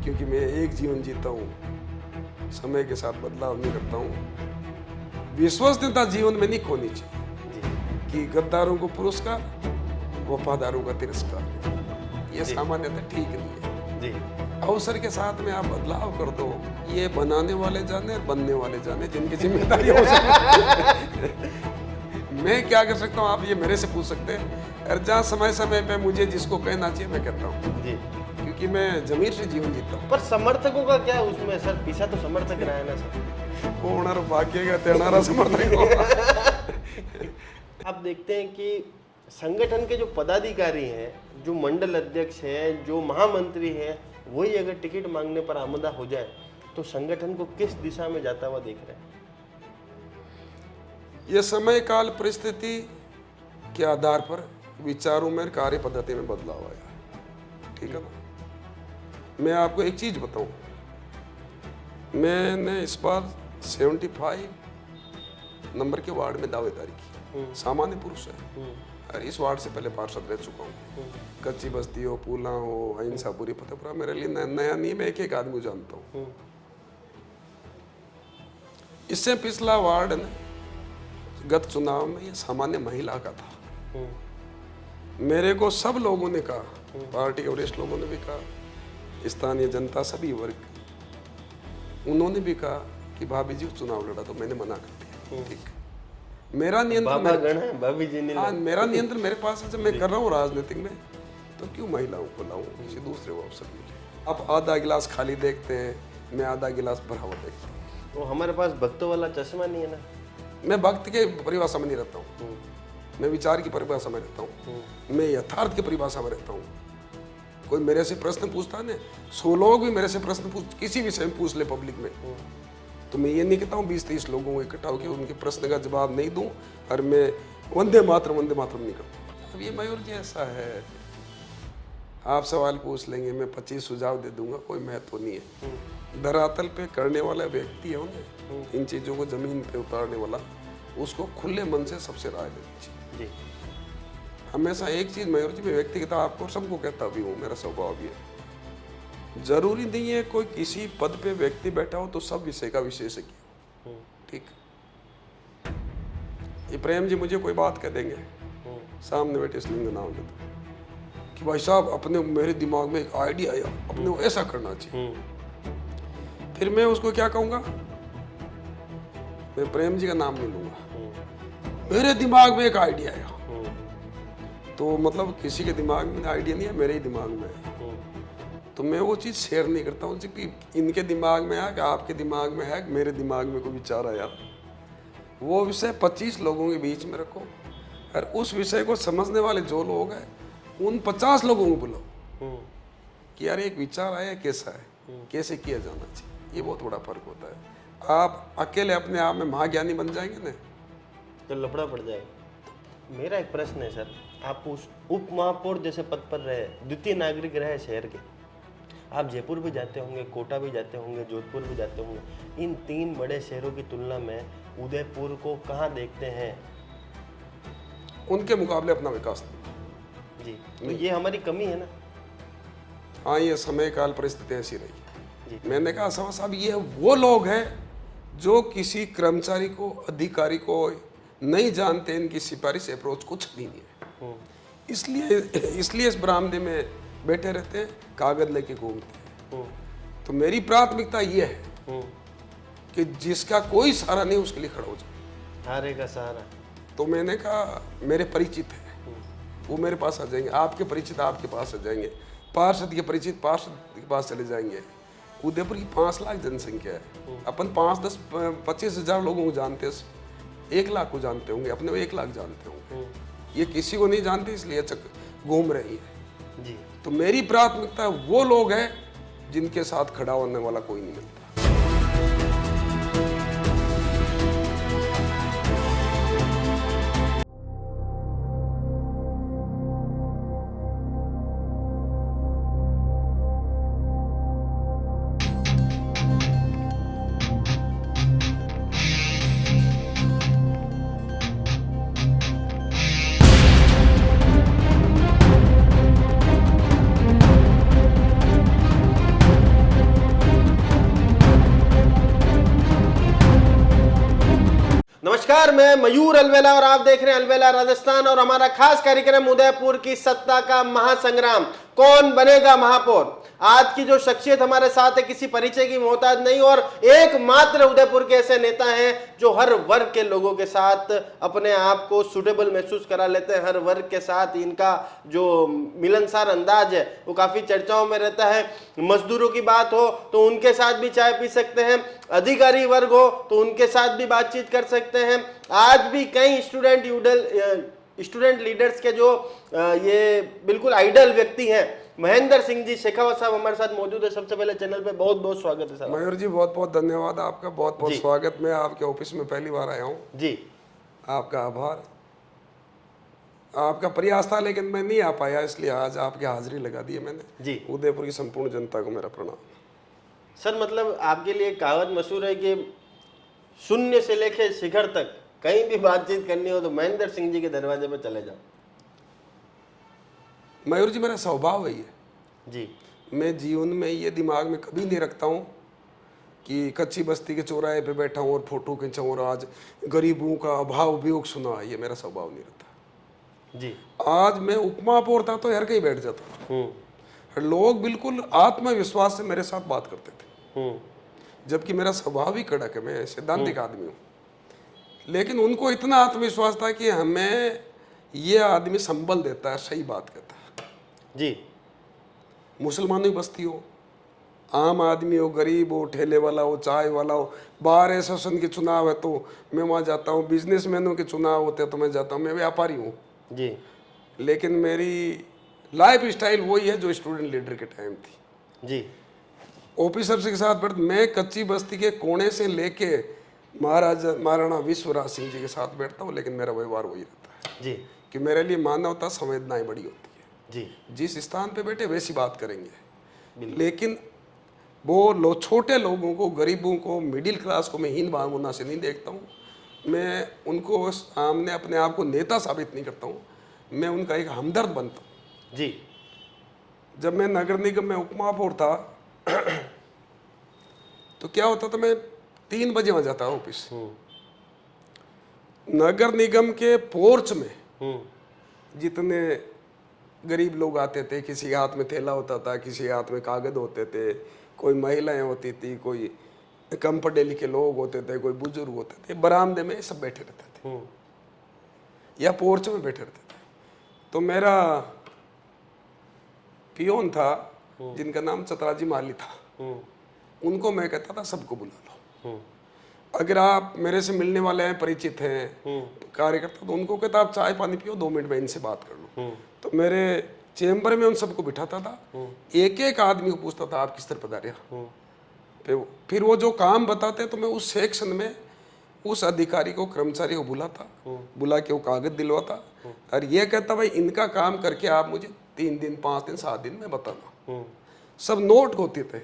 क्योंकि मैं एक जीवन जीता हूँ, समय के साथ बदलाव नहीं करता हूँ। विश्वसनीयता जीवन में नहीं खोनी चाहिए कि गद्दारों को पुरस्कार, वफादारों का तिरस्कार, ये सामान्यतः ठीक नहीं है जी। अवसर के साथ में आप बदलाव कर दो, ये बनाने वाले जाने, बनने वाले जाने, जिनकी जिम्मेदारी हो सकती। मैं क्या कर सकता हूँ, आप ये मेरे से पूछ सकते हैं। और जहाँ समय समय पे मुझे जिसको कहना चाहिए मैं कहता हूँ जी, क्योंकि मैं जमीर से जीवन जीता हूँ। पर समर्थकों का क्या उसमें सर, पीछा तो समर्थक रहा है ना सर। कोणारा भाग्यगा तेणारा समर्थक होगा। आप देखते हैं कि संगठन के जो पदाधिकारी हैं, जो मंडल अध्यक्ष हैं, जो महामंत्री हैं, वही अगर टिकट मांगने पर आमदा हो जाए तो संगठन को किस दिशा में जाता हुआ देख रहे हैं? ये समय काल परिस्थिति के आधार पर विचारों में, कार्य पद्धति में बदलाव आया, ठीक है ना। मैं आपको एक चीज बताऊं, मैंने इस बार 75 नंबर के वार्ड में दावेदारी की। सामान्य पुरुष है और इस वार्ड से पहले पार्षद रह चुका हूँ। कच्ची बस्ती हो, पूला हो, अहिंसापुरी, फतेहपुरा मेरे लिए नया नहीं, मैं एक एक आदमी जानता हूँ। इससे पिछला वार्ड ने गत चुनाव में ये सामान्य महिला का था। मेरे को सब लोगों ने कहा, पार्टी के वरिष्ठ लोगों ने भी कहा, स्थानीय जनता, सभी वर्ग, उन्होंने भी कहा कि भाभी जी चुनाव लड़ा, तो मैंने मना कर दिया। ठीक, मेरा नियंत्रण, भाभी जी ने, हाँ, मेरा नियंत्रण मेरे पास है। जब मैं कर रहा हूँ राजनीतिक में, तो क्यों महिलाओं को लाऊं, किसी दूसरे को अवसर मिले। आप आधा गिलास खाली देखते हैं, मैं आधा गिलास भरा हुआ देखता हूँ। वो हमारे पास भक्तों वाला चश्मा नहीं है ना। मैं भक्त के परिभाषा में नहीं रहता हूँ, मैं विचार की परिभाषा में रहता हूँ, मैं यथार्थ की परिभाषा में रहता हूँ। कोई मेरे से प्रश्न पूछता है ना, 100 लोग भी मेरे से प्रश्न किसी विषय में पूछ ले पब्लिक में, तो मैं ये नहीं कहता हूँ 20-30 लोगों को इकट्ठा होकर उनके प्रश्न का जवाब नहीं दूं और मैं वंदे मातरम नहीं करता। अब ये मयूर जी ऐसा है, आप सवाल पूछ लेंगे, मैं 25 सुझाव दे दूंगा, कोई महत्व नहीं है। धरातल पे करने वाला व्यक्ति है ना, इन चीज़ों को जमीन पे उतारने वाला, उसको खुले मन से सबसे राय देनी चाहिए। हमेशा एक चीज़ मयूर जी, मैं व्यक्तिगत आपको सबको कहता भी हूँ, मेरा स्वभाव भी है। जरूरी नहीं है कोई किसी पद पे व्यक्ति बैठा हो तो सब विषय का विशेषज्ञ हो, ठीक। ये प्रेम जी मुझे कोई बात कह देंगे, सामने बैठे इसलिए नाम लेते कि भाई साहब अपने, मेरे दिमाग में एक आइडिया आया, अपने को ऐसा करना चाहिए। फिर मैं उसको क्या कहूँगा, मैं प्रेम जी का नाम नहीं लूंगा, मेरे दिमाग में एक आइडिया आया, तो मतलब किसी के दिमाग में आइडिया नहीं है, मेरे ही दिमाग में है। तो मैं वो चीज़ शेयर नहीं करता हूँ कि इनके दिमाग में है कि आपके दिमाग में है, मेरे दिमाग में कोई विचार आया। वो विषय 25 लोगों के बीच में रखो और उस विषय को समझने वाले जो लोग हैं उन 50 लोगों को बुलाओ कि यार एक विचार आया, कैसा है, कैसे किया जाना चाहिए। ये बहुत बड़ा फर्क होता है। आप अकेले अपने आप में महाज्ञानी बन जाएंगे ना तो लफड़ा पड़ जाएगा। मेरा एक प्रश्न है सर, आप उस उप महापौर जैसे पद पर रहे, द्वितीय नागरिक रहे शहर के, आप जयपुर भी जाते होंगे, कोटा भी जाते होंगे, जोधपुर भी जाते होंगे, इन 3 बड़े शहरों की तुलना में उदयपुर को कहाँ देखते हैं? उनके मुकाबले अपना विकास जी, तो ये हमारी कमी है ना। हाँ, ये समय काल परिस्थिति ऐसी रही। मैंने कहा साहब ये वो लोग हैं जो किसी कर्मचारी को, अधिकारी को नहीं जानते, इनकी सिफारिश अप्रोच कुछ नहीं है। इसलिए इस बरामदे में बैठे रहते हैं, कागज लेके घूमते हैं। तो मेरी प्राथमिकता ये है कि जिसका कोई सहारा नहीं उसके लिए खड़ा हो जाए। हारे का सहारा। तो मैंने कहा मेरे परिचित है, वो मेरे पास आ जाएंगे, आपके परिचित आपके पास आ जाएंगे, पार्षद के परिचित पार्षद के पास चले जाएंगे। उदयपुर की 5 लाख जनसंख्या है, अपन 5-10-25 हज़ार लोगों को जानते हैं, 1 लाख को जानते होंगे, अपने 1 लाख जानते होंगे, ये किसी को नहीं जानते, इसलिए घूम रही है जी। तो मेरी प्राथमिकता वो लोग हैं जिनके साथ खड़ा होने वाला कोई नहीं मिलता। नमस्कार, मैं मयूर अलवेला और आप देख रहे हैं अलवेला राजस्थान और हमारा खास कार्यक्रम उदयपुर की सत्ता का महासंग्राम, कौन बनेगा महापौर। आज की जो शख्सियत हमारे साथ है किसी परिचय की मोहताज नहीं और एकमात्र उदयपुर के ऐसे नेता हैं जो हर वर्ग के लोगों के साथ अपने आप को सुटेबल महसूस करा लेते हैं। हर वर्ग के साथ इनका जो मिलनसार अंदाज है वो काफी चर्चाओं में रहता है। मजदूरों की बात हो तो उनके साथ भी चाय पी सकते हैं, अधिकारी वर्ग हो तो उनके साथ भी बातचीत कर सकते हैं। आज भी कई स्टूडेंट लीडर्स के जो ये बिल्कुल आइडल व्यक्ति हैं, महेंद्र सिंह जी शेखावत साहब हमारे साथ मौजूद है। सबसे पहले चैनल पे बहुत बहुत स्वागत है सर। मयूर जी बहुत बहुत धन्यवाद आपका, बहुत बहुत स्वागत। मैं आपके ऑफिस में पहली बार आया हूँ जी, आपका आभार। आपका प्रयास था लेकिन मैं नहीं आ पाया, इसलिए आज आपकी हाजिरी लगा दी है मैंने जी। उदयपुर की संपूर्ण जनता को मेरा प्रणाम। सर मतलब आपके लिए कहावत मशहूर है कि शून्य से लेके शिखर तक कहीं भी बातचीत करनी हो तो महेंद्र सिंह जी के दरवाजे पे चले जाओ। मयूर जी मेरा स्वभाव है ये जी, मैं जीवन में ये दिमाग में कभी नहीं रखता हूँ कि कच्ची बस्ती के चौराहे पे बैठा हूँ और फोटो खींचाऊँ और आज गरीबों का अभाव वियोग सुना, ये मेरा स्वभाव नहीं रहता जी। आज मैं उपमहापौर था तो हर कहीं बैठ जाता था, लोग बिल्कुल आत्मविश्वास से मेरे साथ बात करते थे, जबकि मेरा स्वभाव ही कड़क है, मैं सैद्धांतिक आदमी हूँ। लेकिन उनको इतना आत्मविश्वास था कि हमें ये आदमी संबल देता है, सही बात कहता है। जी, मुसलमानों की बस्ती हो, आम आदमी हो, गरीब हो, ठेले वाला हो, चाय वाला हो, बार एसोसिएशन के चुनाव है तो मैं वहाँ जाता हूँ, बिजनेसमैनों के चुनाव होते हैं तो मैं जाता हूँ, मैं व्यापारी हूँ जी। लेकिन मेरी लाइफ स्टाइल वही है जो स्टूडेंट लीडर के टाइम थी। जी, ऑफिसर्स के साथ बैठ, मैं कच्ची बस्ती के कोने से लेके महाराणा विश्वराज सिंह जी के साथ बैठता हूँ, लेकिन मेरा व्यवहार वही रहता है जी, कि मेरे लिए मानवता संवेदनाएं बड़ी होती है। जी, जिस स्थान पे बैठे वैसी बात करेंगे, लेकिन वो छोटे लोगों को, गरीबों को, मिडिल क्लास को मैं हीन भावना से नहीं देखता हूँ। मैं उनको सामने अपने आप को नेता साबित नहीं करता हूँ, मैं उनका एक हमदर्द बनता हूँ। जी। जब मैं नगर निगम में उपमहापौर था तो क्या होता था, मैं 3 बजे वहाँ जाता ऑफिस। नगर निगम के पोर्च में जितने गरीब लोग आते थे, किसी के हाथ में थैला होता था, किसी के हाथ में कागज होते थे, कोई महिलाएं होती थी, कोई कम पढ़े लिखे लोग होते थे, कोई बुजुर्ग होते थे, बरामदे में सब बैठे रहते थे या पोर्च में बैठे रहते थे। तो मेरा पियोन था जिनका नाम चतराजी माली था, उनको मैं कहता था सबको बुला लो, अगर आप मेरे से मिलने वाले हैं, परिचित हैं, कार्यकर्ता, तो उनको कहता आप चाय पानी पियो, 2 मिनट में इनसे बात कर लो। तो मेरे चेम्बर में उन सबको बिठाता था, एक एक आदमी को पूछता था आप किस तरह पधारिया। फिर वो जो काम बताते तो मैं उस सेक्शन में उस अधिकारी को, कर्मचारी को बुला के वो कागज दिलवाता और ये कहता भाई इनका काम करके आप मुझे 3 दिन 5 दिन 7 दिन में बताना। सब नोट होते थे।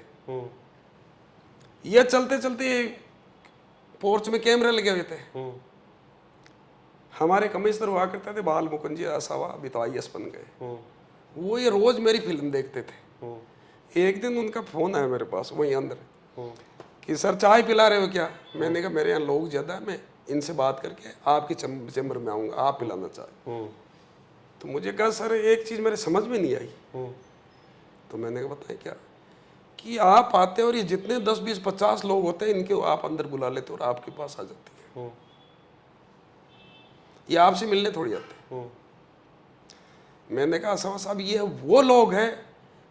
ये चलते चलते पोर्च में कैमरे लगे हुए थे। हमारे कमिश्नर हुआ करते थे बाल मुकुंद जी आसावा, अभी तो IAS बन गए। वो ये रोज मेरी फिल्म देखते थे। एक दिन उनका फोन आया मेरे पास वहीं अंदर कि सर चाय पिला रहे हो क्या। मैंने कहा मेरे यहाँ लोग ज्यादा है, मैं इनसे बात करके आपके चैम्बर में आऊंगा, आप पिलाना चाय। तो मुझे कहा सर एक चीज मेरे समझ में नहीं आई। तो मैंने कहा बताएं क्या, कि आप आते हो और ये जितने 10 20 50 लोग होते हैं इनके आप अंदर बुला लेते हो और आपके पास आ जाते हैं, ये आपसे मिलने थोड़ी आते हैं। मैंने कहा साहब ये वो लोग हैं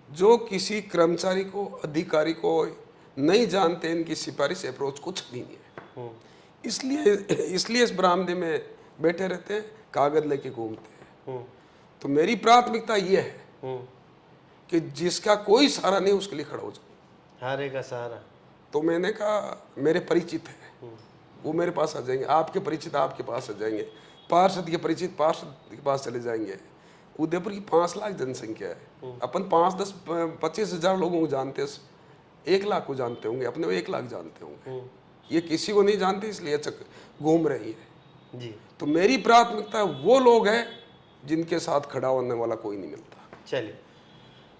जो किसी कर्मचारी को, अधिकारी को नहीं जानते, इनकी सिफारिश अप्रोच कुछ नहीं है, इसलिए इस बरामदे में बैठे रहते हैं, कागज लेके घूमते हैं। तो मेरी प्राथमिकता ये है कि जिसका कोई सहारा नहीं उसके लिए खड़ा हो जाओ, हारे का सहारा। तो मैंने कहा मेरे परिचित है वो मेरे पास आ जाएंगे, आपके परिचित आपके पास आ जाएंगे, पार्षद के परिचित पार्षद के पास चले जाएंगे। उदयपुर की 5 लाख जनसंख्या है, अपन 5-10-25 हजार लोगों को जानते हैं, 1 लाख को जानते होंगे, अपने 1 लाख जानते होंगे, ये किसी को नहीं जानते इसलिए घूम रही है जी। तो मेरी प्राथमिकता वो लोग हैं जिनके साथ खड़ा होने वाला कोई नहीं मिलता। चलिए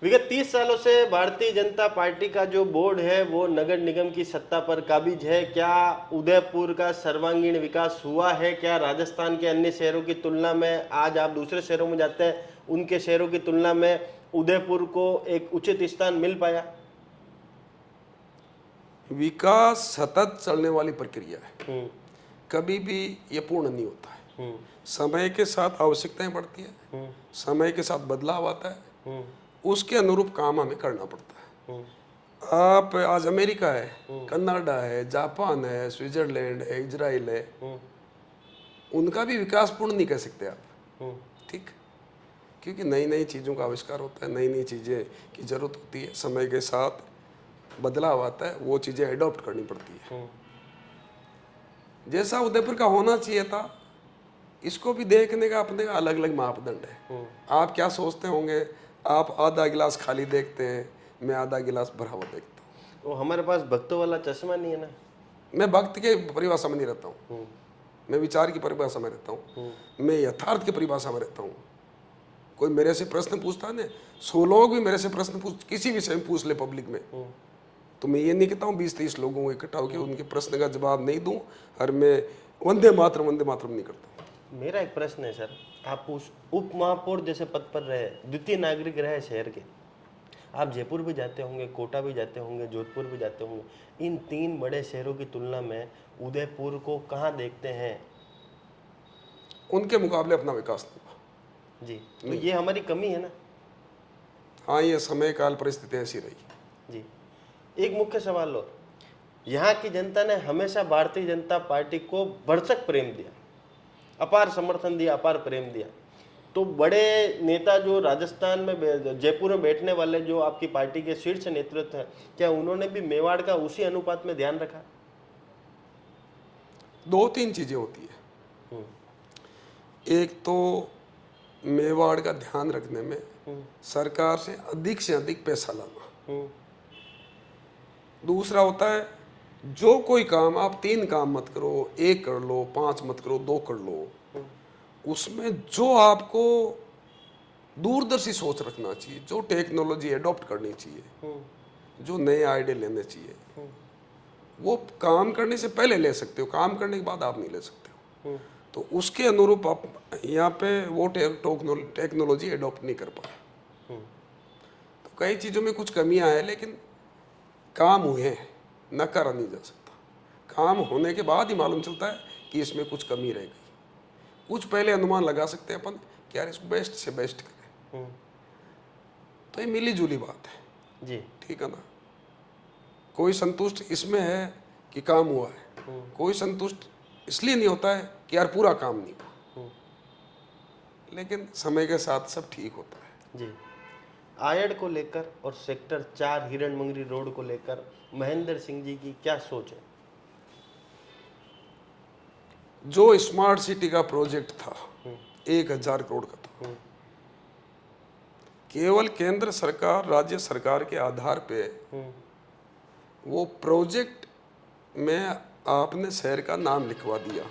विगत 30 सालों से भारतीय जनता पार्टी का जो बोर्ड है वो नगर निगम की सत्ता पर काबिज है। क्या उदयपुर का सर्वांगीण विकास हुआ है? क्या राजस्थान के अन्य शहरों की तुलना में, आज आप दूसरे शहरों में जाते हैं, उनके शहरों की तुलना में उदयपुर को एक उचित स्थान मिल पाया? विकास सतत चलने वाली प्रक्रिया है, कभी भी ये पूर्ण नहीं होता है। समय के साथ आवश्यकताएं बढ़ती है, समय के साथ बदलाव आता है, उसके अनुरूप काम हमें करना पड़ता है। आप आज अमेरिका है, कनाडा है, जापान है, स्विट्जरलैंड है, इजराइल है, उनका भी विकास पूर्ण नहीं कह सकते आप, ठीक, क्योंकि नई नई चीज़ों का आविष्कार होता है, नई नई चीज़ें की जरूरत होती है, समय के साथ बदलाव आता है, वो चीज़ें एडॉप्ट करनी पड़ती है। जैसा उदयपुर का होना चाहिए था, इसको भी देखने का अपने अलग अलग मापदंड है। आप क्या सोचते होंगे? आप आधा गिलास खाली देखते हैं, मैं आधा गिलास भरा हुआ देखता हूँ। वो हमारे पास भक्तों वाला चश्मा नहीं है ना। मैं भक्त के परिभाषा में नहीं रहता हूँ, मैं विचार की परिभाषा में रहता हूँ, मैं यथार्थ की परिभाषा में रहता हूँ। कोई मेरे से प्रश्न पूछता है ना, 100 लोग भी मेरे से प्रश्न किसी विषय में पूछ ले पब्लिक में, तो मैं ये नहीं कहता हूँ 20-30 लोगों को इकट्ठा होकर उनके प्रश्न का जवाब नहीं दूं, और मैं वंदे मातरम नहीं करता हूँ। मेरा एक प्रश्न है सर, आप उस उप महापौर जैसे पद पर रहे, द्वितीय नागरिक रहे शहर के, आप जयपुर भी जाते होंगे, कोटा भी जाते होंगे, जोधपुर भी जाते होंगे, इन 3 बड़े शहरों की तुलना में उदयपुर को कहाँ देखते हैं? उनके मुकाबले अपना विकास नहीं हुआ जी, तो ये हमारी कमी है ना। हाँ, ये समय काल परिस्थिति ऐसी रही जी, एक मुख्य सवाल और, यहाँ की जनता ने हमेशा भारतीय जनता पार्टी को भरसक प्रेम दिया, अपार समर्थन दिया, अपार प्रेम दिया। तो बड़े नेता जो राजस्थान में, जयपुर में बैठने वाले जो आपकी पार्टी के शीर्ष नेतृत्व हैं, क्या उन्होंने भी मेवाड़ का उसी अनुपात में ध्यान रखा? 2-3 चीजें होती है। एक तो मेवाड़ का ध्यान रखने में सरकार से अधिक पैसा लाना। दूसरा होता है, जो कोई काम आप 3 काम मत करो, 1 कर लो, 5 मत करो, 2 कर लो, उसमें जो आपको दूरदर्शी सोच रखना चाहिए, जो टेक्नोलॉजी एडॉप्ट करनी चाहिए, जो नए आइडिया लेने चाहिए, वो काम करने से पहले ले सकते हो, काम करने के बाद आप नहीं ले सकते हो। तो उसके अनुरूप आप यहाँ पे वो टेक्नोलॉजी एडॉप्ट नहीं कर पाए। तो कई चीज़ों में कुछ कमियां हैं, लेकिन काम हुए हैं, नकारा नहीं जा सकता। काम होने के बाद ही मालूम चलता है कि इसमें कुछ कमी रह गई। कुछ पहले अनुमान लगा सकते हैं अपन कि यार इसको बेस्ट से बेस्ट करें, तो ये मिली जुली बात है जी, ठीक है ना। कोई संतुष्ट इसमें है कि काम हुआ है, कोई संतुष्ट इसलिए नहीं होता है कि यार पूरा काम नहीं हुआ, लेकिन समय के साथ सब ठीक होता है। जी, आयड को लेकर और सेक्टर 4 हिरण मंगरी रोड को लेकर महेंद्र सिंह जी की क्या सोच है? जो स्मार्ट सिटी का प्रोजेक्ट था 1000 करोड़ का था, केवल केंद्र सरकार, राज्य सरकार के आधार पे वो प्रोजेक्ट में आपने शहर का नाम लिखवा दिया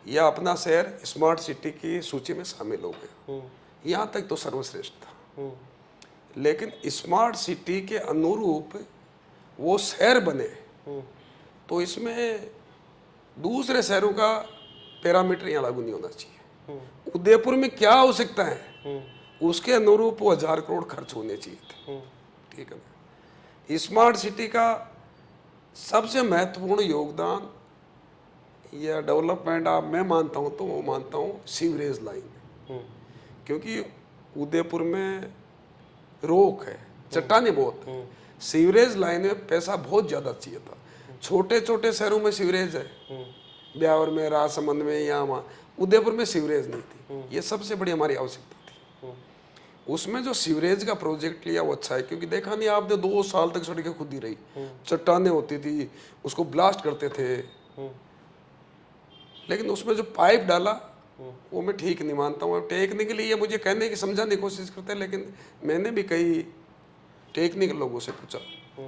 या अपना शहर स्मार्ट सिटी की सूची में शामिल हो गया, यहाँ तक तो सर्वश्रेष्ठ था। लेकिन स्मार्ट सिटी के अनुरूप वो शहर बने, तो इसमें दूसरे शहरों का पैरामीटर यहाँ लागू नहीं होना चाहिए। उदयपुर में क्या आवश्यकता है, उसके अनुरूप वो 1000 करोड़ खर्च होने चाहिए थे, ठीक है ना। स्मार्ट सिटी का सबसे महत्वपूर्ण योगदान या डेवलपमेंट आप मैं मानता हूँ, तो वो मानता हूँ सीवरेज लाइन, क्योंकि उदयपुर में रोक है, चट्टाने बहुत है, सीवरेज लाइन में पैसा बहुत ज़्यादा चाहिए था। छोटे छोटे शहरों में सीवरेज है, ब्यावर में, राजसमंद में, यहाँ वहाँ, उदयपुर में सीवरेज नहीं थी। ये सबसे बड़ी हमारी आवश्यकता थी। उसमें जो सीवरेज का प्रोजेक्ट लिया वो अच्छा है, क्योंकि देखा नहीं आपने 2 साल तक सड़कें खुद ही रही, चट्टाने होती थी, उसको ब्लास्ट करते थे, लेकिन उसमें जो पाइप डाला वो मैं ठीक नहीं मानता हूँ। टेक्निकली ये मुझे कहने की समझाने की कोशिश करते हैं, लेकिन मैंने भी कई टेक्निकल लोगों से पूछा,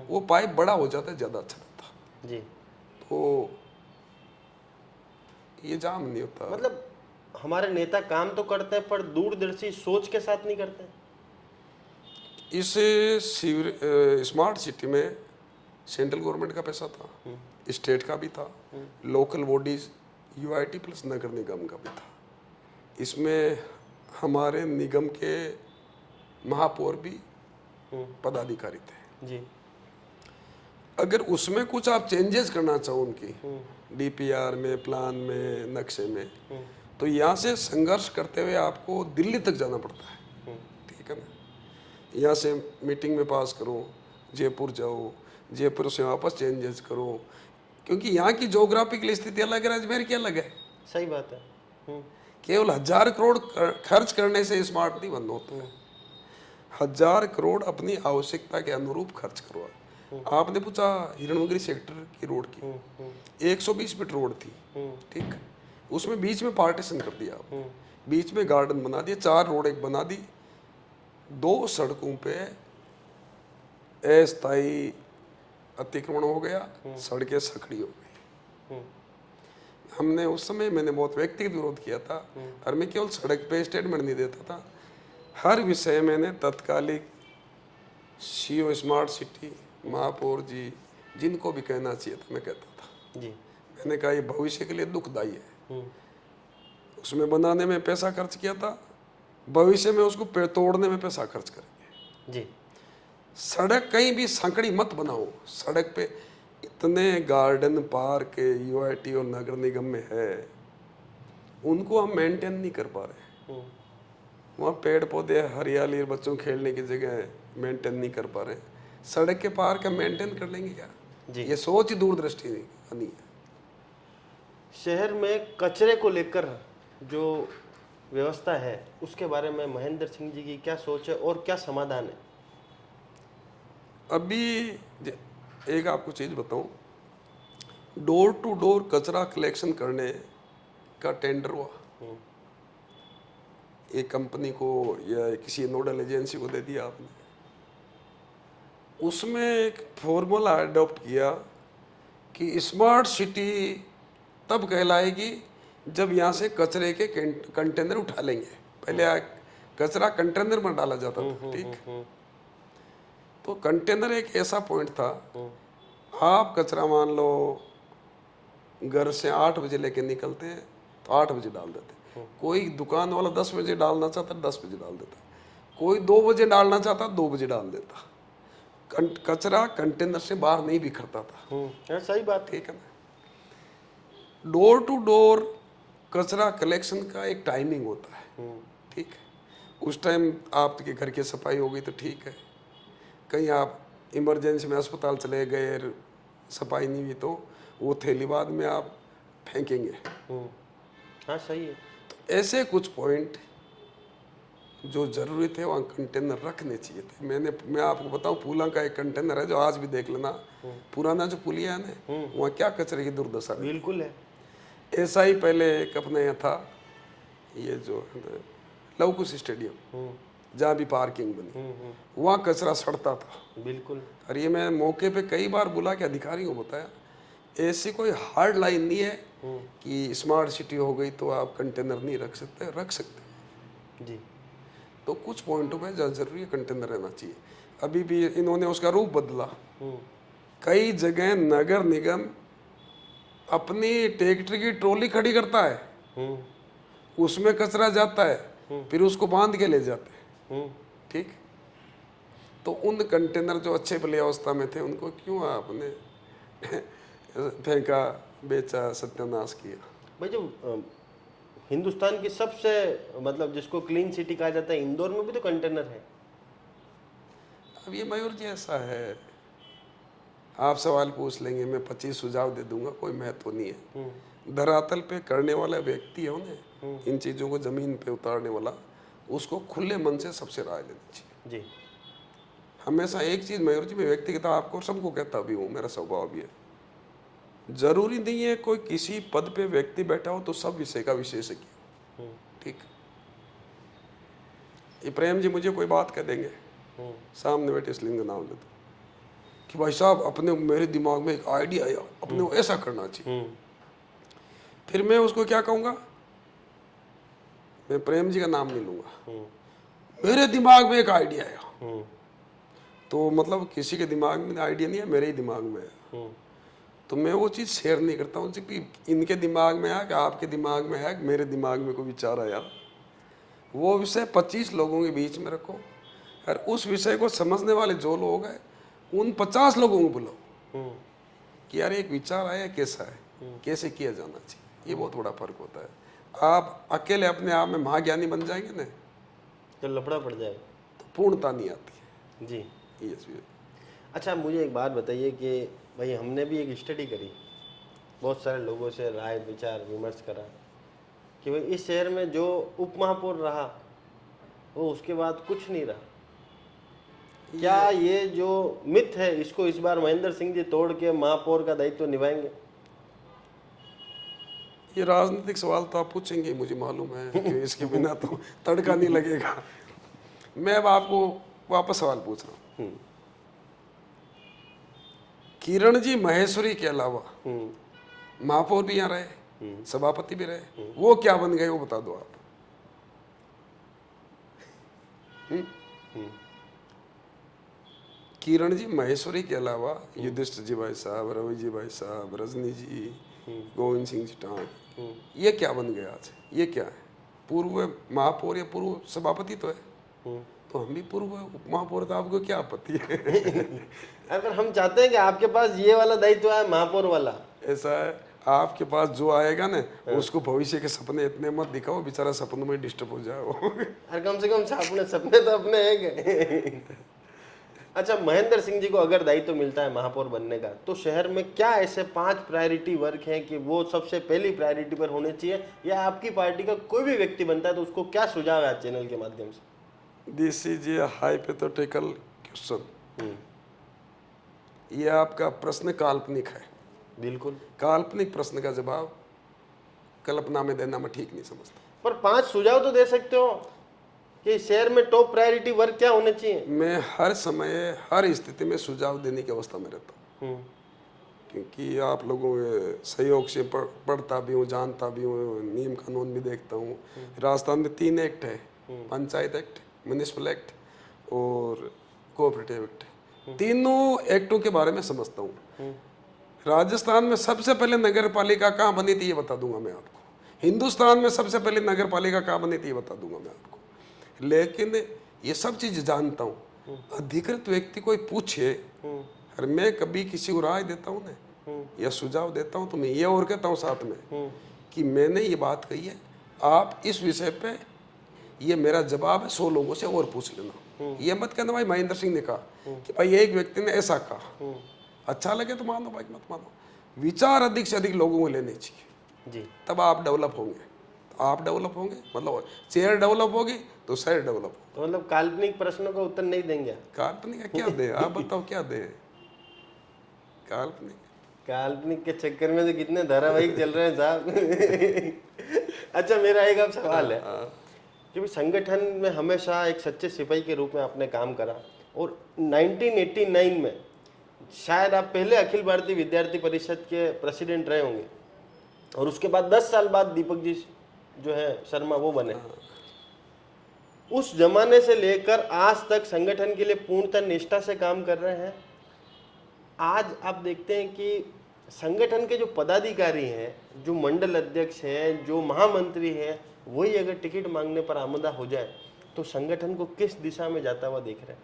वो पाइप बड़ा हो जाता है, ज़्यादा अच्छा रहता जी। तो ये जाम नहीं होता। मतलब हमारे नेता काम तो करते हैं पर दूरदर्शी सोच के साथ नहीं करते हैं। इस स्मार्ट सिटी में सेंट्रल गवर्नमेंट का पैसा था, स्टेट का भी था, लोकल बॉडीज यूआईटी प्लस नगर निगम का भी था। इसमें हमारे निगम के महापौर भी पदाधिकारी थे। जी। अगर उसमें कुछ आप चेंजेस करना चाहो उनकी डीपीआर में, प्लान में, नक्शे में, तो यहाँ से संघर्ष करते हुए आपको दिल्ली तक जाना पड़ता है। ठीक है ना, यहाँ से मीटिंग में पास करो, जयपुर जाओ, जयपुर से वापस चेंजेस करो, क्योंकि यहाँ की ज्योग्राफिकल स्थिति अलग है, अजमेर की अलग है। सही बात है। केवल 1000 करोड़ खर्च करने से स्मार्ट नहीं बंद होता है। 1000 करोड़ अपनी आवश्यकता के अनुरूप खर्च करो। आपने पूछा हिरणमगरी सेक्टर की रोड की, 120 फीट रोड थी, ठीक, उसमें बीच में पार्टीशन कर दिया, बीच में गार्डन बना दिया, 4 रोड एक बना दी, 2 सड़कों पे अस्थायी अतिक्रमण हो गया, सड़कें सकड़ी हो गई। हमने उस समय, मैंने बहुत व्यक्तिगत विरोध किया था, और मैं केवल सड़क पे स्टेटमेंट नहीं देता था, हर विषय मैंने तत्कालिक सीओ स्मार्ट सिटी, महापौर जी, जिनको भी कहना चाहिए था मैं कहता था। जी। मैंने कहा ये भविष्य के लिए दुखदायी है, उसमें बनाने में पैसा खर्च किया था, भविष्य में उसको तोड़ने में पैसा खर्च करेंगे। जी। सड़क कहीं भी संकड़ी मत बनाओ। सड़क पे इतने गार्डन, पार्क यूआईटी और नगर निगम में है, उनको हम मेंटेन नहीं कर पा रहे। वहाँ पेड़ पौधे, हरियाली, बच्चों खेलने की जगह मेंटेन नहीं कर पा रहे। सड़क के पार्क हम मेंटेन कर लेंगे क्या? जी। ये सोच ही दूरदृष्टि नहीं है। शहर में कचरे को लेकर जो व्यवस्था है, उसके बारे में महेंद्र सिंह जी की क्या सोच है और क्या समाधान है? अभी एक आपको चीज बताऊं, डोर टू डोर कचरा कलेक्शन करने का टेंडर हुआ, एक कंपनी को या किसी नोडल एजेंसी को दे दिया आपने। उसमें एक फॉर्मूला अडॉप्ट किया कि स्मार्ट सिटी तब कहलाएगी जब यहाँ से कचरे के कंटेनर उठा लेंगे। पहले कचरा कंटेनर में डाला जाता था, ठीक, तो कंटेनर एक ऐसा पॉइंट था, आप कचरा मान लो घर से 8 बजे लेके निकलते हैं तो 8 बजे डाल देते, कोई दुकान वाला 10 बजे डालना चाहता 10 बजे डाल देता, कोई 2 बजे डालना चाहता 2 बजे डाल देता। कचरा कंटेनर से बाहर नहीं बिखरता था। सही बात। ठीक है ना, डोर टू डोर कचरा कलेक्शन का एक टाइमिंग होता है, ठीक है, उस टाइम आपके घर की सफाई हो गई तो ठीक है, कहीं आप इमरजेंसी में अस्पताल चले गए, सफाई नहीं हुई तो वो थैली बाद में आप फेंकेंगे। हाँ सही है। तो ऐसे कुछ पॉइंट जो जरूरी थे वहाँ कंटेनर रखने चाहिए थे। मैं आपको बताऊं, पुला का एक कंटेनर है जो आज भी देख लेना, पुराना जो पुलिया है ना, वहाँ क्या कचरे की दुर्दशा है। बिल्कुल है। ऐसा ही पहले एक अपने यहाँ था, ये जो लवकुश स्टेडियम, जहाँ भी पार्किंग बनी, वहाँ कचरा सड़ता था। बिल्कुल। और ये मैं मौके पे कई बार बुला के अधिकारियों को बताया, ऐसी कोई हार्ड लाइन नहीं है कि स्मार्ट सिटी हो गई तो आप कंटेनर नहीं रख सकते, रख सकते जी। तो कुछ पॉइंटों पे जहाँ जरूरी है कंटेनर रहना चाहिए। अभी भी इन्होंने उसका रूप बदला, कई जगह नगर निगम अपनी ट्रैक्टर की ट्रॉली खड़ी करता है, उसमें कचरा जाता है, फिर उसको बांध के ले जाते हैं, ठीक, तो उन कंटेनर जो अच्छे भली अवस्था में थे उनको क्यों आपने फेंका, बेचा, सत्यानाश किया? भाई जो हिंदुस्तान की सबसे मतलब जिसको क्लीन सिटी कहा जाता है, इंदौर में भी तो कंटेनर है। अब ये मयूर जी ऐसा है, आप सवाल पूछ लेंगे, मैं 25 सुझाव दे दूंगा, कोई महत्व नहीं है। धरातल पे करने वाला व्यक्ति है उन्हें इन चीज़ों को जमीन पे उतारने वाला, उसको खुले मन से सबसे राय लेनी चाहिए। जी। हमेशा एक चीज़ मयूर जी, मैं व्यक्तिगत आपको सबको कहता भी हूँ, मेरा स्वभाव भी है, जरूरी नहीं है कोई किसी पद पे व्यक्ति बैठा हो तो सब विषय का विशेषज्ञ हो, ठीक। ये प्रेम जी मुझे कोई बात कह देंगे, सामने बैठे इसलिए नाम ले दो कि भाई साहब अपने मेरे दिमाग में एक आइडिया आया, अपने को ऐसा करना चाहिए, फिर मैं उसको क्या कहूँगा, मैं प्रेम जी का नाम नहीं लूंगा, मेरे दिमाग में एक आइडिया आया, तो मतलब किसी के दिमाग में आइडिया नहीं है, मेरे ही दिमाग में है। तो मैं वो चीज़ शेयर नहीं करता हूँ कि इनके दिमाग में है कि आपके दिमाग में है, मेरे दिमाग में कोई विचार आया। वो विषय 25 लोगों के बीच में रखो और उस विषय को समझने वाले जो लोग हैं उन 50 लोगों को बुलाओ कि यार एक विचार आया, कैसा है, कैसे किया जाना चाहिए। ये बहुत बड़ा फर्क होता है। आप अकेले अपने आप में महाज्ञानी बन जाएंगे ना तो लफड़ा पड़ जाएगा, तो पूर्णता नहीं आती है। जी। यस। अच्छा, मुझे एक बात बताइए कि भाई हमने भी एक स्टडी करी, बहुत सारे लोगों से राय विचार विमर्श करा कि भाई इस शहर में जो उप महापौर रहा वो उसके बाद कुछ नहीं रहा। क्या ये जो मिथ है इसको इस बार महेंद्र सिंह जी तोड़ के महापौर का दायित्व निभाएंगे? ये राजनीतिक सवाल तो आप पूछेंगे, मुझे मालूम है कि इसके बिना तो तड़का नहीं लगेगा। मैं अब आपको वापस सवाल पूछ रहा हूँ। किरण जी महेश्वरी के अलावा महापौर भी यहाँ रहे, सभापति भी रहे, वो क्या बन गए वो बता दो आप। किरण जी महेश्वरी के अलावा युधिष्ठिर जी भाई साहब, रवि जी भाई साहब, रजनी जी, गोविंद सिंह जी टांग, ये क्या बन गया आज? ये क्या है? पूर्व महापौर या पूर्व सभापति तो है, तो हम भी पूर्व उप महापौर, तो आपको क्या आपत्ति है? अगर हम चाहते हैं कि आपके पास ये वाला दायित्व है महापौर वाला, ऐसा है, आपके पास जो आएगा ना उसको भविष्य के सपने इतने मत दिखाओ, बेचारा सपनों में डिस्टर्ब हो जाओ। और कम से कम अपने सपने तो अपने हैं। अच्छा, महेंद्र सिंह जी को अगर दायित्व मिलता है महापौर बनने का, तो शहर में क्या ऐसे 5 प्रायोरिटी वर्क हैं कि वो सबसे पहली प्रायोरिटी पर होने चाहिए, या आपकी पार्टी का कोई भी व्यक्ति बनता है तो उसको क्या सुझाव है आज चैनल के माध्यम से? This is a hypothetical question. ये आपका प्रश्न काल्पनिक है। बिल्कुल काल्पनिक प्रश्न का जवाब कल्पना में देना मैं ठीक नहीं समझता। पर 5 सुझाव तो दे सकते हो कि शहर में टॉप प्रायोरिटी वर्क क्या होने चाहिए। मैं हर समय हर स्थिति में सुझाव देने की अवस्था में रहता हूँ, क्योंकि आप लोगों के सहयोग से पढ़ता भी हूँ, जानता भी हूँ, नियम कानून भी देखता हूँ। राजस्थान में 3 एक्ट है, पंचायत एक्ट, म्युनिसिपल एक्ट और कोऑपरेटिव एक्ट। तीनों एक्टों के बारे में समझता हूँ। राजस्थान में सबसे पहले नगर पालिका कहाँ बनी थी ये बता दूंगा मैं आपको। हिंदुस्तान में सबसे पहले नगर पालिका कहाँ बनी थी ये बता दूंगा मैं आपको। लेकिन ये सब चीज जानता हूँ। अधिकृत व्यक्ति कोई पूछे और मैं कभी किसी को राय देता हूँ ना या सुझाव देता हूँ, तो मैं ये और कहता हूँ साथ में कि मैंने ये बात कही है, आप इस विषय पे ये मेरा जवाब है, 100 लोगों से और पूछ लेना। ये मत कहना भाई महेंद्र सिंह ने कहा कि भाई एक व्यक्ति ने ऐसा कहा, अच्छा लगे तो मानो, भाई मत मानो। विचार अधिक से अधिक लोगों को लेने चाहिए जी, तब आप डेवलप होंगे। तो आप डेवलप होंगे मतलब शहर डेवलप होगी तो शहर डेवलप होगा। तो मतलब काल्पनिक प्रश्नों का उत्तर नहीं देंगे? काल्पनिक का क्या दे, आप बताओ क्या दे? काल्पनिक के चक्कर में तो कितने धारावाहिक चल रहे हैं साहब। अच्छा, मेरा एक अब सवाल है कि संगठन में हमेशा एक सच्चे सिपाही के रूप में आपने काम करा, और 1989 में शायद आप पहले अखिल भारतीय विद्यार्थी परिषद के प्रेसिडेंट रहे होंगे, और उसके बाद 10 साल बाद दीपक जी जो है शर्मा वो बने। उस जमाने से लेकर आज तक संगठन के लिए पूर्णतः निष्ठा से काम कर रहे हैं। आज आप देखते हैं कि संगठन के जो पदाधिकारी हैं, जो मंडल अध्यक्ष हैं, जो महामंत्री हैं, वही अगर टिकट मांगने पर आमदा हो जाए तो संगठन को किस दिशा में जाता हुआ देख रहे हैं?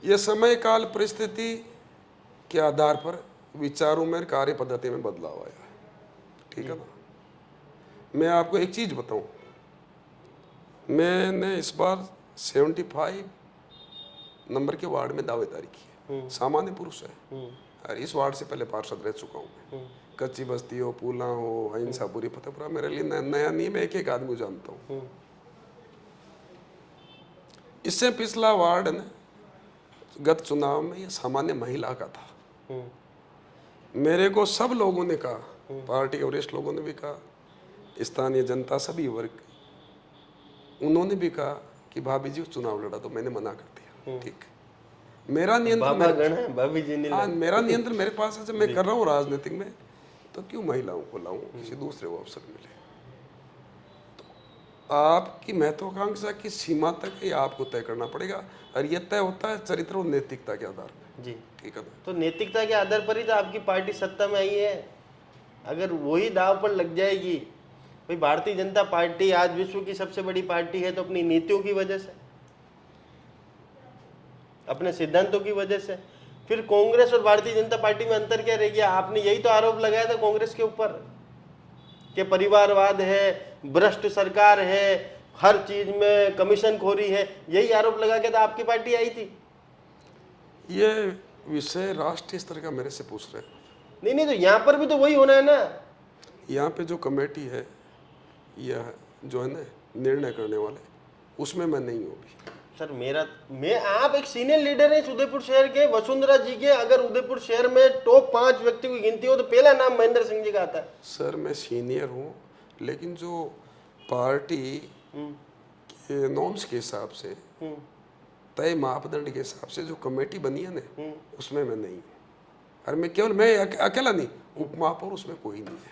यह समय काल परिस्थिति के आधार पर विचारों में, कार्य पद्धति में बदलाव आया है, ठीक है ना। मैं आपको एक चीज बताऊं, मैंने इस बार 75 नंबर के वार्ड में दावेदारी की है। सामान्य पुरुष है और इस वार्ड से पहले पार्षद रह चुका हूं मैं। कच्ची बस्ती हो, पूला हो, अहिंसापुरी, फतेहपुरा, मेरे लिए नया नहीं, मैं एक आदमी को जानता हूं। इससे पिछला वार्ड ने गत चुनाव में ये सामान्य महिला का था। मेरे को सब लोगों ने कहा, पार्टी के वरिष्ठ लोगों ने भी कहा, स्थानीय जनता, सभी वर्ग, उन्होंने भी कहा कि भाभी जी चुनाव लड़ा, तो मैंने मना कर दिया। ठीक, मेरा नियंत्रण मेरा नियंत्रण मेरे पास है। जब मैं कर रहा हूँ राजनीतिक में, तो क्यों महिलाओं को लाऊं, किसी दूसरे को अवसर मिले। तो आपकी महत्वाकांक्षा की सीमा तक ये आपको तय करना पड़ेगा, और ये तय होता है चरित्र और नैतिकता के आधार पर। जी, ठीक है ना? तो नैतिकता के आधार पर ही तो आपकी पार्टी सत्ता में आई है। अगर वही दाव पर लग जाएगी, भाई भारतीय जनता पार्टी आज विश्व की सबसे बड़ी पार्टी है तो अपनी नीतियों की वजह से, अपने सिद्धांतों की वजह से, फिर कांग्रेस और भारतीय जनता पार्टी में अंतर क्या रह गया? आपने यही तो आरोप लगाया था कांग्रेस के ऊपर कि परिवारवाद है, भ्रष्ट सरकार है, हर चीज में कमीशन खोरी है, यही आरोप लगा के तो आपकी पार्टी आई थी। ये विषय राष्ट्रीय स्तर का मेरे से पूछ रहे हैं। नहीं, तो यहाँ पर भी तो वही होना है ना। यहाँ पे जो कमेटी है, यह जो है ना निर्णय करने वाले, उसमें मैं नहीं हूँ अभी। सर आप एक सीनियर लीडर हैं उदयपुर शहर के, वसुंधरा जी के। अगर उदयपुर शहर में टॉप 5 व्यक्तियों की गिनती हो तो पहला नाम महेंद्र सिंह जी का आता है। सर मैं सीनियर हूँ, लेकिन जो पार्टी के नॉर्म्स के हिसाब से, तय मापदंड के हिसाब से जो कमेटी बनी है ना, उसमें मैं नहीं हूँ। और मैं अकेला नहीं, उप महापौर उसमें कोई नहीं है।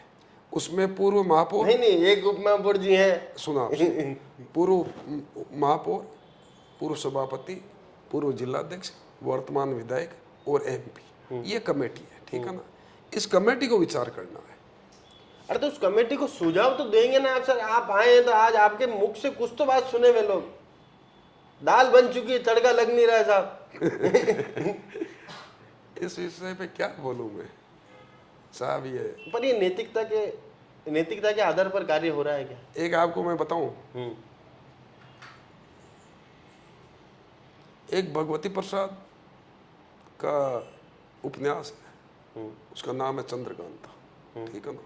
उसमें पूर्व महापौर नहीं, एक उप महापौर जी हैं। सुना पूर्व महापौर, पूर्व सभापति, पूर्व जिलाध्यक्ष, वर्तमान विधायक और एमपी, ये कमेटी है। ठीक है ना? इस कमेटी को विचार करना है। अरे तो उस कमेटी को सुझाव तो देंगे ना आप। सर आप आए हैं तो आज आपके मुख से कुछ तो बात सुने वे लोग। दाल बन चुकी है, तड़का लग नहीं रहा है साहब। इस विषय पे क्या बोलूं मैं साहब? ये पर ये नैतिकता के आधार पर कार्य हो रहा है क्या? एक आपको मैं बताऊं, एक भगवती प्रसाद का उपन्यास है, उसका नाम है चंद्रकांता। ठीक है ना?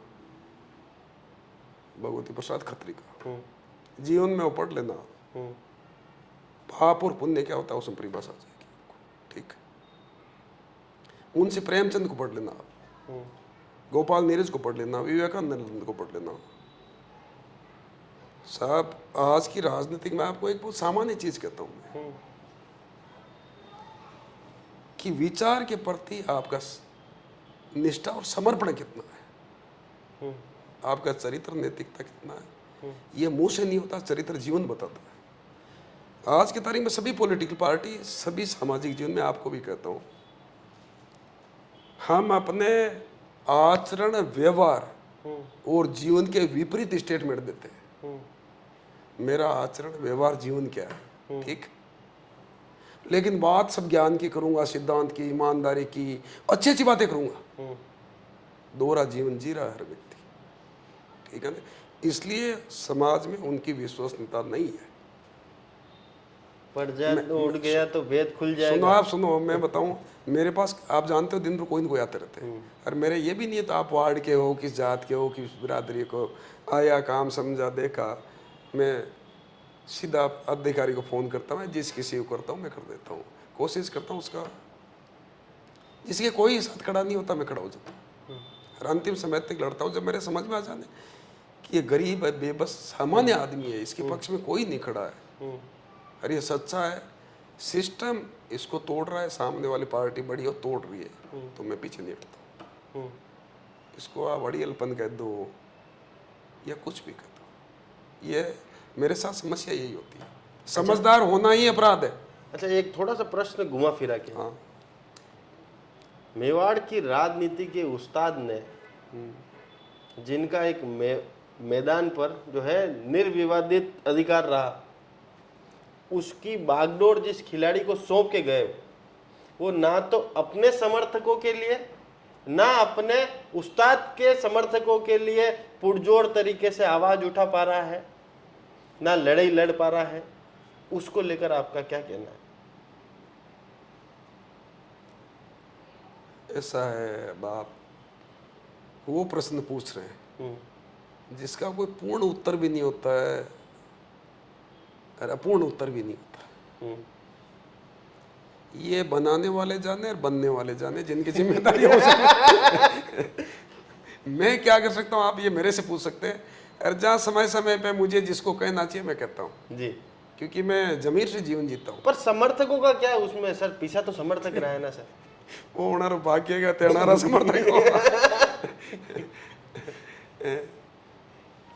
भगवती प्रसाद खत्री का जीवन में वो पढ़ लेना। पाप और पुण्य क्या होता है उसमें परिभाषा जाएगी। ठीक, उनसे प्रेमचंद को पढ़ लेना आप, गोपाल नीरज को पढ़ लेना, विवेकानंद को पढ़ लेना। साहब आज की राजनीति में आपको एक बहुत सामान्य चीज कहता हूं मैं, कि विचार के प्रति आपका निष्ठा और समर्पण कितना है, आपका चरित्र नैतिकता कितना है, ये मुंह से नहीं होता, चरित्र जीवन बताता है। आज की तारीख में सभी पॉलिटिकल पार्टी, सभी सामाजिक जीवन में, आपको भी कहता हूं, हम अपने आचरण, व्यवहार और जीवन के विपरीत स्टेटमेंट देते हैं। मेरा आचरण, व्यवहार, जीवन क्या है? ठीक, लेकिन बात सब ज्ञान की करूंगा, सिद्धांत की, ईमानदारी की, अच्छी अच्छी बातें करूंगा। दोहरा जीवन जी रहा है हर व्यक्ति। ठीक है ना? इसलिए समाज में उनकी विश्वसनीयता नहीं है। पड़ जाए तो उड़ गया तो वेद खुल जाएगा। सुनो आप सुनो, मैं बताऊं, मेरे पास आप जानते हो दिन भर कोई न कोई आते रहते हैं। और मेरे ये भी नहीं है तो आप वार्ड के हो, किस जात के हो, किस बिरादरी को, आया काम समझा देखा, मैं सीधा अधिकारी को फ़ोन करता हूँ, जिस किसी को करता हूँ मैं कर देता हूँ, कोशिश करता हूँ उसका, जिसके कोई साथ खड़ा नहीं होता मैं खड़ा हो जाता हूँ। और अंतिम समय तक लड़ता हूँ जब मेरे समझ में आ जाने कि ये गरीब है, बेबस सामान्य आदमी है, इसके पक्ष में कोई नहीं खड़ा है, और ये सच्चा है, सिस्टम इसको तोड़ रहा है, सामने वाली पार्टी बड़ी हो तोड़ रही है, तो मैं पीछे नहीं हटता हूँ। इसको आप अड़ियलपन कह दो या कुछ भी कह दो, ये मेरे साथ समस्या यही होती है। समझदार होना ही अपराध है। अच्छा, एक थोड़ा सा प्रश्न घुमा फिरा के। हाँ, मेवाड़ की राजनीति के उस्ताद ने, जिनका एक मैदान पर जो है निर्विवादित अधिकार रहा, उसकी बागडोर जिस खिलाड़ी को सौंप के गए, वो ना तो अपने समर्थकों के लिए, ना अपने उस्ताद के समर्थकों के लिए पुरजोर तरीके से आवाज उठा पा रहा है, ना लड़ाई लड़ पा रहा है। उसको लेकर आपका क्या कहना है? ऐसा है बाप, वो प्रश्न पूछ रहे हैं जिसका कोई पूर्ण उत्तर भी नहीं होता है और अपूर्ण उत्तर भी नहीं होता। ये बनाने वाले जाने और बनने वाले जाने, जिनकी जिम्मेदारी हो सकती। मैं क्या कर सकता हूँ आप ये मेरे से पूछ सकते हैं, और जहाँ समय समय पे मुझे जिसको कहना चाहिए मैं कहता हूँ जी, क्योंकि मैं जमीर से जीवन जीता हूँ। पर समर्थकों का क्या उसमें सर? पीछा तो समर्थक रहा है ना सर। वो होना भाग्य का तेनारा समर्थक होगा।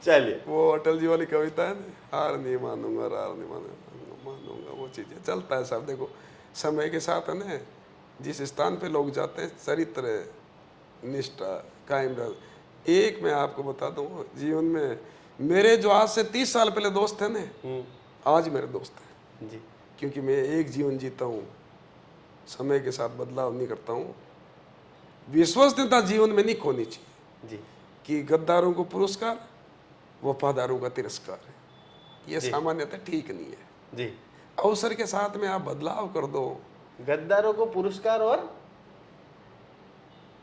चलिए, वो अटल जी वाली कविता है ना, हार नहीं मानूंगा, हार नहीं मानूंगा, वो चीजें चलता है सब। देखो समय के साथ है ना, जिस स्थान पे लोग जाते हैं चरित्र निष्ठा कायम रह। एक मैं आपको बता दूं, जीवन में मेरे जो आज से 30 साल पहले दोस्त थे ना, आज मेरे दोस्त हैं जी क्योंकि मैं एक जीवन जीता हूँ, समय के साथ बदलाव नहीं करता हूँ। विश्वसनीयता जीवन में नहीं खोनी चाहिए जी कि गद्दारों को पुरस्कार, वफादारों का तिरस्कार है, ये सामान्यतः ठीक नहीं है। जी। अवसर के साथ में आप बदलाव कर दो, गद्दारों को पुरस्कार और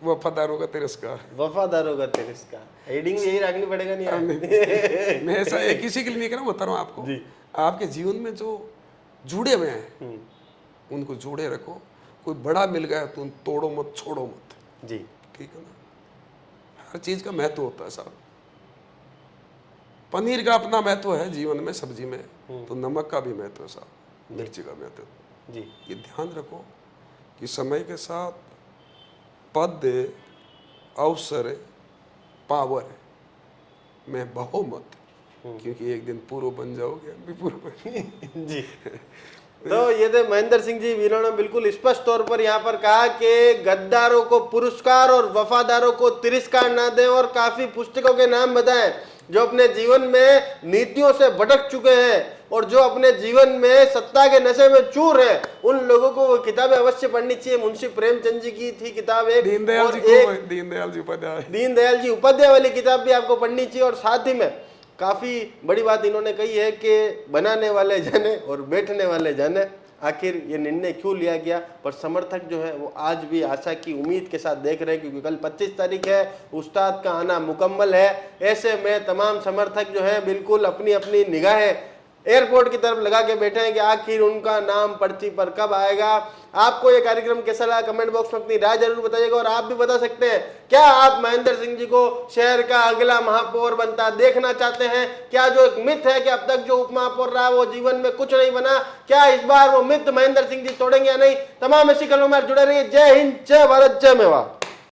वफादारों का तिरस्कार। वफादारों का तिरस्कार, हेडिंग यही रखनी पड़ेगा नहीं? मैं ऐसा एक किसी के लिए नहीं कर रहा हूं, बता रहा हूँ आपको। जी। आपके जीवन में जो जुड़े हुए हैं उनको जोड़े रखो। कोई बड़ा मिल गया तो तोड़ो मत, छोड़ो मत। जी ठीक है ना, हर चीज का महत्व होता है साहब। पनीर का अपना महत्व है जीवन में, सब्जी में, तो नमक का भी महत्व है साहब, मिर्ची का महत्व। जी ये ध्यान रखो कि समय के साथ पद, अवसर, पावर में बहो मत, क्योंकि एक दिन पूर्व बन जाओगे, हम भी पूर्व बन। जी। तो ये थे महेंद्र सिंह जी, जिन्होंने बिल्कुल स्पष्ट तौर पर यहाँ पर कहा कि गद्दारों को पुरस्कार और वफादारों को तिरस्कार ना दें, और काफी पुस्तकों के नाम बताएं जो अपने जीवन में नीतियों से भटक चुके हैं और जो अपने जीवन में सत्ता के नशे में चूर है, उन लोगों को वो किताबें अवश्य पढ़नी चाहिए। मुंशी प्रेमचंद जी की थी किताब एक, दीनदयाल और जी एक दीनदयाल जी उपाध्याय वाली किताब भी आपको पढ़नी चाहिए। और साथ ही में काफी बड़ी बात इन्होंने कही है कि बनाने वाले जाने और बैठने वाले जाने आखिर ये निर्णय क्यों लिया गया, पर समर्थक जो है वो आज भी आशा की उम्मीद के साथ देख रहे हैं, क्योंकि कल 25 तारीख है, उस्ताद का आना मुकम्मल है। ऐसे में तमाम समर्थक जो है बिल्कुल अपनी अपनी निगाहें एयरपोर्ट की तरफ लगा के बैठे हैं कि आखिर उनका नाम पर्ची पर कब आएगा। आपको ये कार्यक्रम कैसा लगा कमेंट बॉक्स में अपनी राय जरूर बताइएगा, और आप भी बता सकते हैं क्या आप महेंद्र सिंह जी को शहर का अगला महापौर बनता देखना चाहते हैं? क्या जो एक मिथ है कि अब तक जो उप महापौर रहा वो जीवन में कुछ नहीं बना, क्या इस बार वो मिथ महेंद्र सिंह जी तोड़ेंगे या नहीं? तमाम ऐसी खबरों में जुड़े रहिए। जय हिंद, जय भारत, जय मेवाड़।